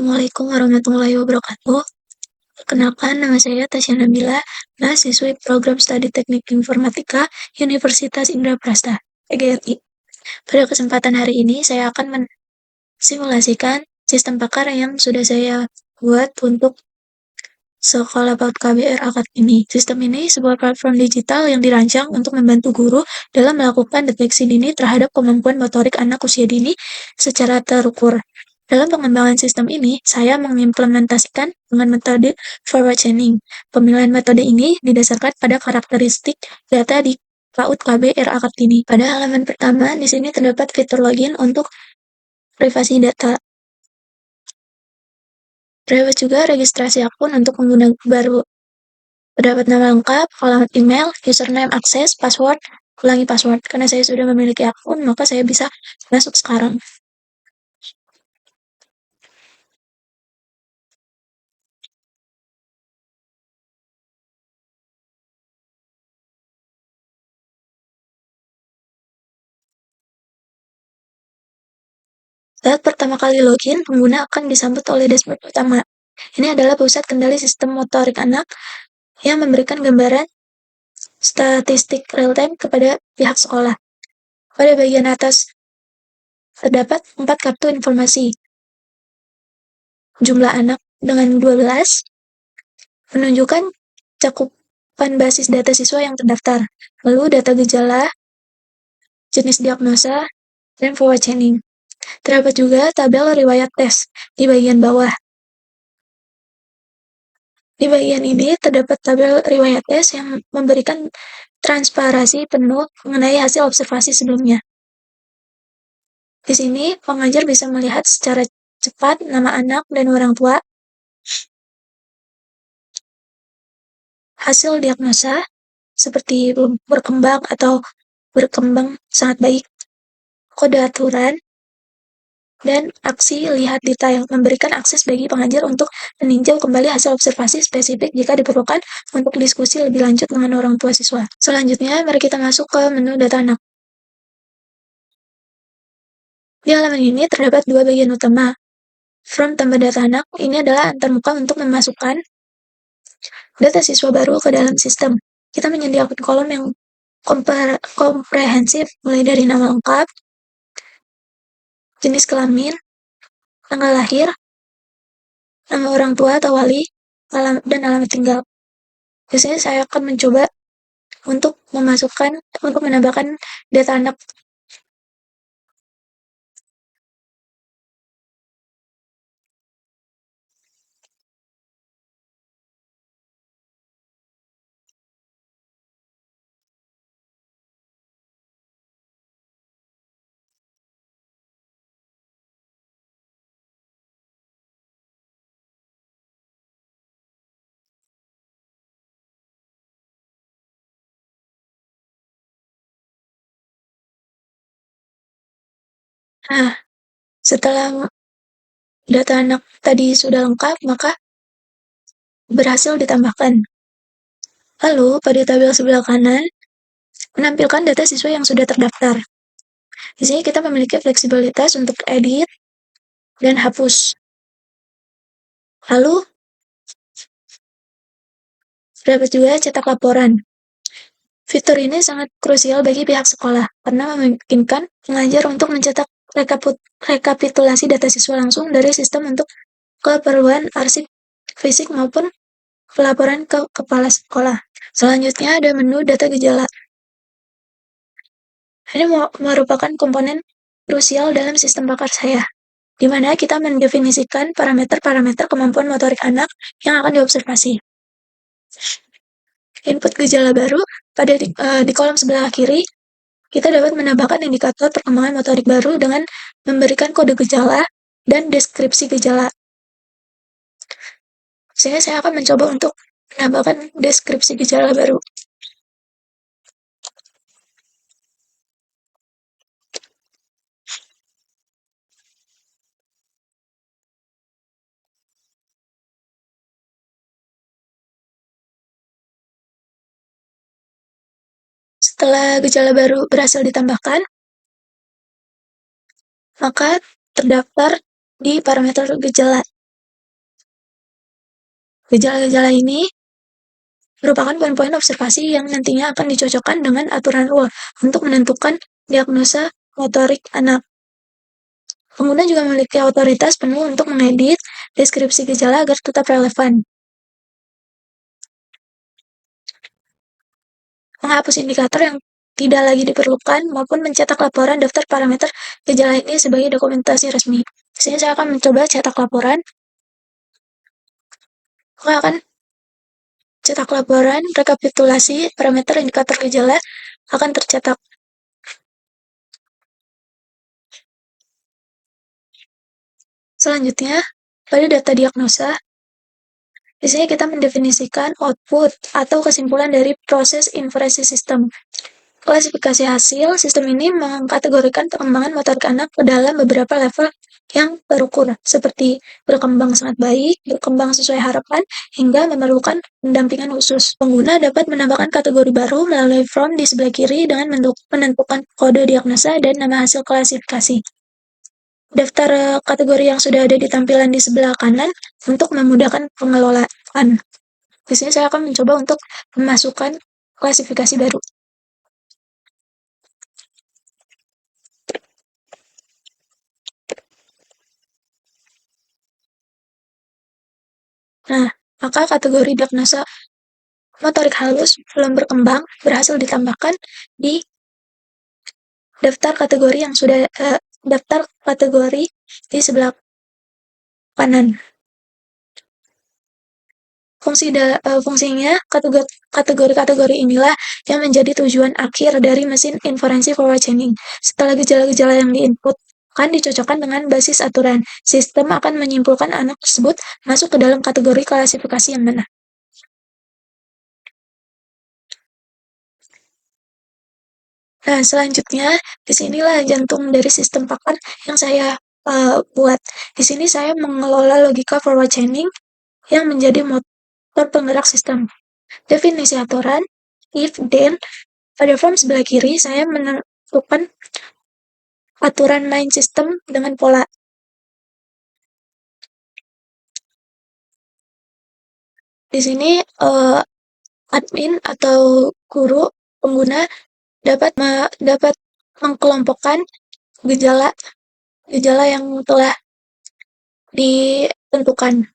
Assalamualaikum warahmatullahi wabarakatuh. Perkenalkan, nama saya Tasya Nabila, mahasiswi program studi Teknik Informatika Universitas Indraprasta, PGRI. Pada kesempatan hari ini, saya akan mensimulasikan sistem pakar yang sudah saya buat untuk Sekolah PAUD KBR Akad ini. Sistem ini sebuah platform digital yang dirancang untuk membantu guru dalam melakukan deteksi dini terhadap kemampuan motorik anak usia dini secara terukur. Dalam pengembangan sistem ini, saya mengimplementasikan dengan metode forward chaining. Pemilihan metode ini didasarkan pada karakteristik data di PAUD KBR Akad ini. Pada halaman pertama, di sini terdapat fitur login untuk privasi data. Terdapat juga registrasi akun untuk pengguna baru. Terdapat nama lengkap, alamat email, username, akses, password, ulangi password. Karena saya sudah memiliki akun, maka saya bisa masuk sekarang. Saat pertama kali login, pengguna akan disambut oleh dashboard utama. Ini adalah pusat kendali sistem motorik anak yang memberikan gambaran statistik real-time kepada pihak sekolah. Pada bagian atas terdapat 4 kartu informasi. Jumlah anak dengan 12 menunjukkan cakupan basis data siswa yang terdaftar, lalu data gejala, jenis diagnosa, dan forward chaining. Terdapat juga tabel riwayat tes di bagian bawah. Di bagian ini terdapat tabel riwayat tes yang memberikan transparansi penuh mengenai hasil observasi sebelumnya. Di sini, pengajar bisa melihat secara cepat nama anak dan orang tua, hasil diagnosa, seperti berkembang atau berkembang sangat baik, kode aturan, dan aksi lihat detail, memberikan akses bagi pengajar untuk meninjau kembali hasil observasi spesifik jika diperlukan untuk diskusi lebih lanjut dengan orang tua siswa. Selanjutnya, mari kita masuk ke menu data anak. Di halaman ini terdapat 2 bagian utama. From tambah data anak, ini adalah antarmuka untuk memasukkan data siswa baru ke dalam sistem. Kita menyediakan kolom yang komprehensif, mulai dari nama lengkap, jenis kelamin, tanggal lahir, nama orang tua atau wali, dan alamat tinggal. Biasanya saya akan mencoba untuk menambahkan data anak. Nah, setelah data anak tadi sudah lengkap, maka berhasil ditambahkan. Lalu, pada tabel sebelah kanan, menampilkan data siswa yang sudah terdaftar. Di sini kita memiliki fleksibilitas untuk edit dan hapus. Lalu, terdapat juga cetak laporan. Fitur ini sangat krusial bagi pihak sekolah karena memungkinkan pengajar untuk mencetak rekapitulasi data siswa langsung dari sistem untuk keperluan arsip fisik maupun pelaporan ke kepala sekolah. Selanjutnya ada menu data gejala. Ini merupakan komponen krusial dalam sistem pakar saya, di mana kita mendefinisikan parameter-parameter kemampuan motorik anak yang akan diobservasi. Input gejala baru di kolom sebelah kiri, kita dapat menambahkan indikator perkembangan motorik baru dengan memberikan kode gejala dan deskripsi gejala. Sehingga saya akan mencoba untuk menambahkan deskripsi gejala baru. Setelah gejala baru berhasil ditambahkan, maka terdaftar di parameter gejala. Gejala-gejala ini merupakan poin-poin observasi yang nantinya akan dicocokkan dengan aturan rule untuk menentukan diagnosa motorik anak. Pengguna juga memiliki otoritas penuh untuk mengedit deskripsi gejala agar tetap relevan. Menghapus indikator yang tidak lagi diperlukan maupun mencetak laporan daftar parameter gejala ini sebagai dokumentasi resmi. Di sini saya akan mencoba cetak laporan. Saya akan cetak laporan rekapitulasi parameter indikator gejala akan tercetak. Selanjutnya, pada data diagnosa, di sini kita mendefinisikan output atau kesimpulan dari proses inferensi sistem. Klasifikasi hasil sistem ini mengkategorikan perkembangan motorik anak ke dalam beberapa level yang terukur, seperti berkembang sangat baik, berkembang sesuai harapan, hingga memerlukan pendampingan khusus. Pengguna dapat menambahkan kategori baru melalui form di sebelah kiri dengan menentukan kode diagnosa dan nama hasil klasifikasi. Daftar kategori yang sudah ada di tampilan di sebelah kanan untuk memudahkan pengelolaan. Di sini saya akan mencoba untuk memasukkan klasifikasi baru. Nah, maka kategori diagnosa motorik halus belum berkembang berhasil ditambahkan di daftar kategori yang sudah daftar kategori di sebelah kanan. Fungsinya kategori-kategori inilah yang menjadi tujuan akhir dari mesin inferensi forward chaining. Setelah gejala-gejala yang diinput akan dicocokkan dengan basis aturan, sistem akan menyimpulkan anak tersebut masuk ke dalam kategori klasifikasi yang mana. Nah, selanjutnya, disinilah jantung dari sistem pakar yang saya buat. Di sini saya mengelola logika forward chaining yang menjadi motor penggerak sistem. Definisi aturan, if, then, pada form sebelah kiri, saya menentukan aturan main system dengan pola. Di sini, admin atau guru pengguna dapat mengkelompokkan gejala yang telah ditentukan.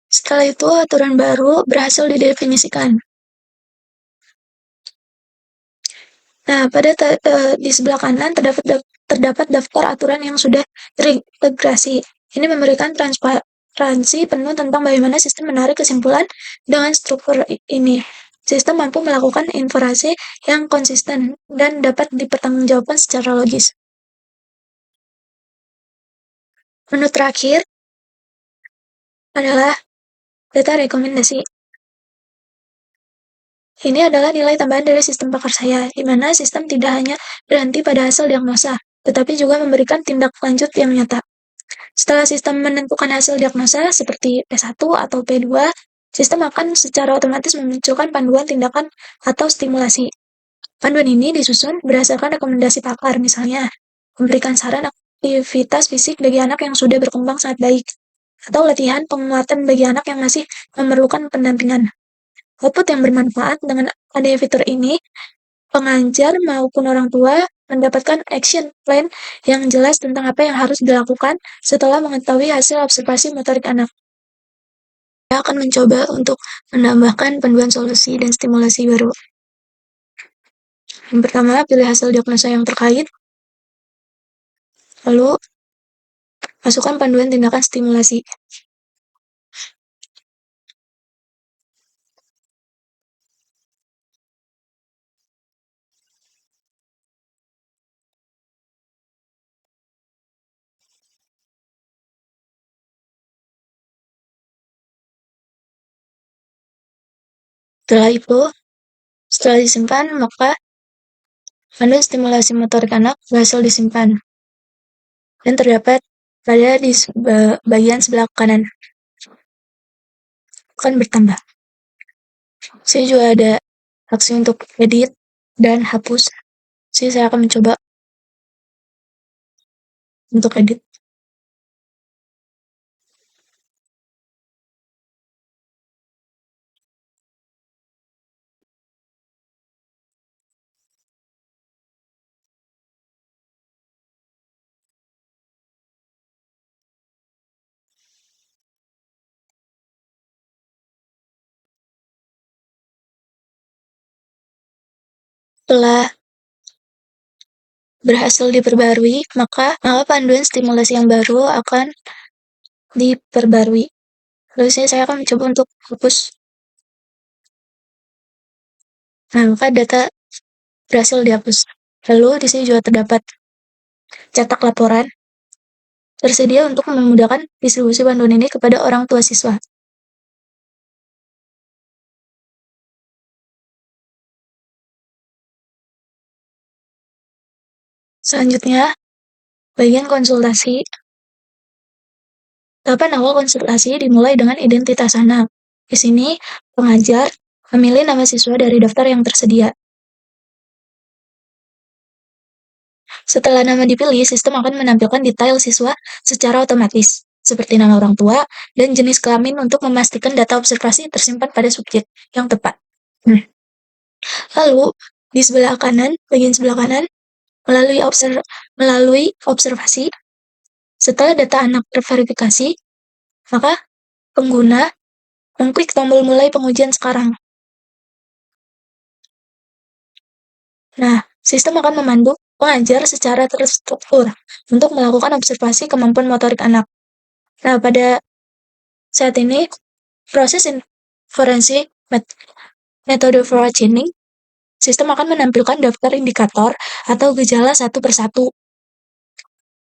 Setelah itu aturan baru berhasil didefinisikan. Nah, di sebelah kanan terdapat daftar aturan yang sudah terintegrasi. Ini memberikan transparansi penuh tentang bagaimana sistem menarik kesimpulan dengan struktur ini. Sistem mampu melakukan inferensi yang konsisten dan dapat dipertanggungjawabkan secara logis. Menu terakhir adalah data rekomendasi. Ini adalah nilai tambahan dari sistem pakar saya, di mana sistem tidak hanya berhenti pada hasil diagnosa, tetapi juga memberikan tindak lanjut yang nyata. Setelah sistem menentukan hasil diagnosa seperti P1 atau P2, sistem akan secara otomatis memunculkan panduan tindakan atau stimulasi. Panduan ini disusun berdasarkan rekomendasi pakar, misalnya memberikan saran aktivitas fisik bagi anak yang sudah berkembang sangat baik, atau latihan penguatan bagi anak yang masih memerlukan pendampingan. Output yang bermanfaat dengan adanya fitur ini, pengajar maupun orang tua mendapatkan action plan yang jelas tentang apa yang harus dilakukan setelah mengetahui hasil observasi motorik anak. Saya akan mencoba untuk menambahkan panduan solusi dan stimulasi baru. Yang pertama, pilih hasil diagnosa yang terkait, lalu masukkan panduan tindakan stimulasi. Setelah disimpan, maka Panduan stimulasi motorik anak berhasil disimpan dan terdapat pada di bagian sebelah kanan. Akan bertambah. Saya juga ada aksi untuk edit dan hapus. Jadi saya akan mencoba untuk edit. Setelah berhasil diperbarui, maka panduan stimulasi yang baru akan diperbarui. Lalu saya akan mencoba untuk hapus. Nah, maka data berhasil dihapus. Lalu di sini juga terdapat cetak laporan tersedia untuk memudahkan distribusi panduan ini kepada orang tua siswa. Selanjutnya, bagian konsultasi. Tahapan awal konsultasi dimulai dengan identitas anak. Di sini, pengajar memilih nama siswa dari daftar yang tersedia. Setelah nama dipilih, sistem akan menampilkan detail siswa secara otomatis, seperti nama orang tua dan jenis kelamin untuk memastikan data observasi tersimpan pada subjek yang tepat. Lalu, di sebelah kanan, bagian sebelah kanan, melalui observasi, setelah data anak terverifikasi, maka pengguna mengklik tombol mulai pengujian sekarang. Nah, sistem akan memandu pengajar secara terstruktur untuk melakukan observasi kemampuan motorik anak. Nah, pada saat ini, proses forensik metode forward-chaining, sistem akan menampilkan daftar indikator atau gejala satu persatu,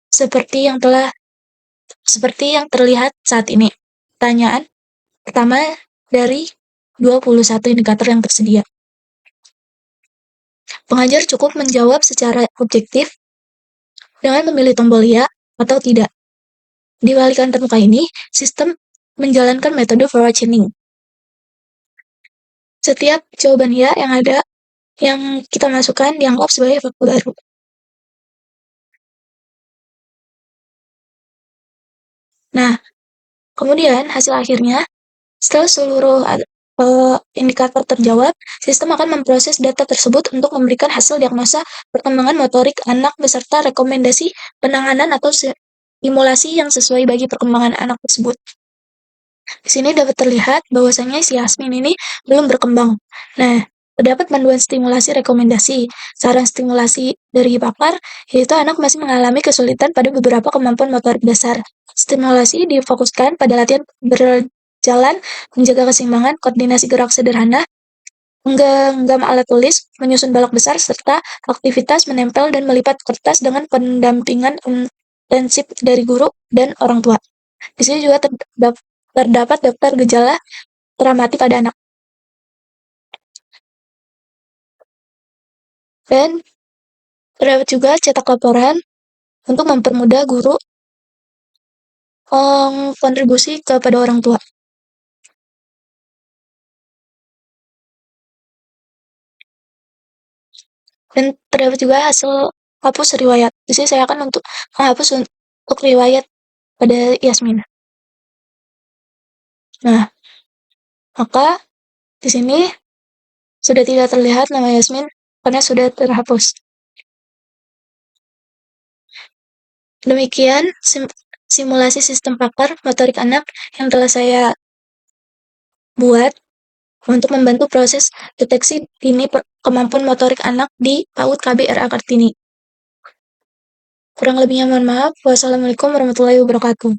seperti yang terlihat saat ini. Pertanyaan pertama dari 21 indikator yang tersedia. Pengajar cukup menjawab secara objektif dengan memilih tombol ya atau tidak. Di balikan terbuka ini, sistem menjalankan metode forward-chaining. Setiap jawaban ya yang kita masukkan dianggap sebagai fakta baru. Nah, kemudian hasil akhirnya, setelah seluruh indikator terjawab, sistem akan memproses data tersebut untuk memberikan hasil diagnosa perkembangan motorik anak beserta rekomendasi penanganan atau stimulasi yang sesuai bagi perkembangan anak tersebut. Di sini dapat terlihat bahwasanya si Yasmin ini belum berkembang. Nah, terdapat panduan stimulasi rekomendasi. Saran stimulasi dari pakar yaitu anak masih mengalami kesulitan pada beberapa kemampuan motorik dasar. Stimulasi difokuskan pada latihan berjalan, menjaga keseimbangan, koordinasi gerak sederhana, menggenggam alat tulis, menyusun balok besar, serta aktivitas menempel dan melipat kertas dengan pendampingan intensif dari guru dan orang tua. Di sini juga terdapat daftar gejala teramati pada anak. Dan terdapat juga cetak laporan untuk mempermudah guru kontribusi kepada orang tua. Dan terdapat juga hasil hapus riwayat. Di sini saya akan menghapus untuk riwayat pada Yasmin. Nah, maka di sini sudah tidak terlihat nama Yasmin karena sudah terhapus. Demikian simulasi sistem pakar motorik anak yang telah saya buat untuk membantu proses deteksi dini kemampuan motorik anak di PAUD KBRA Kartini. Kurang lebihnya mohon maaf. Wassalamualaikum warahmatullahi wabarakatuh.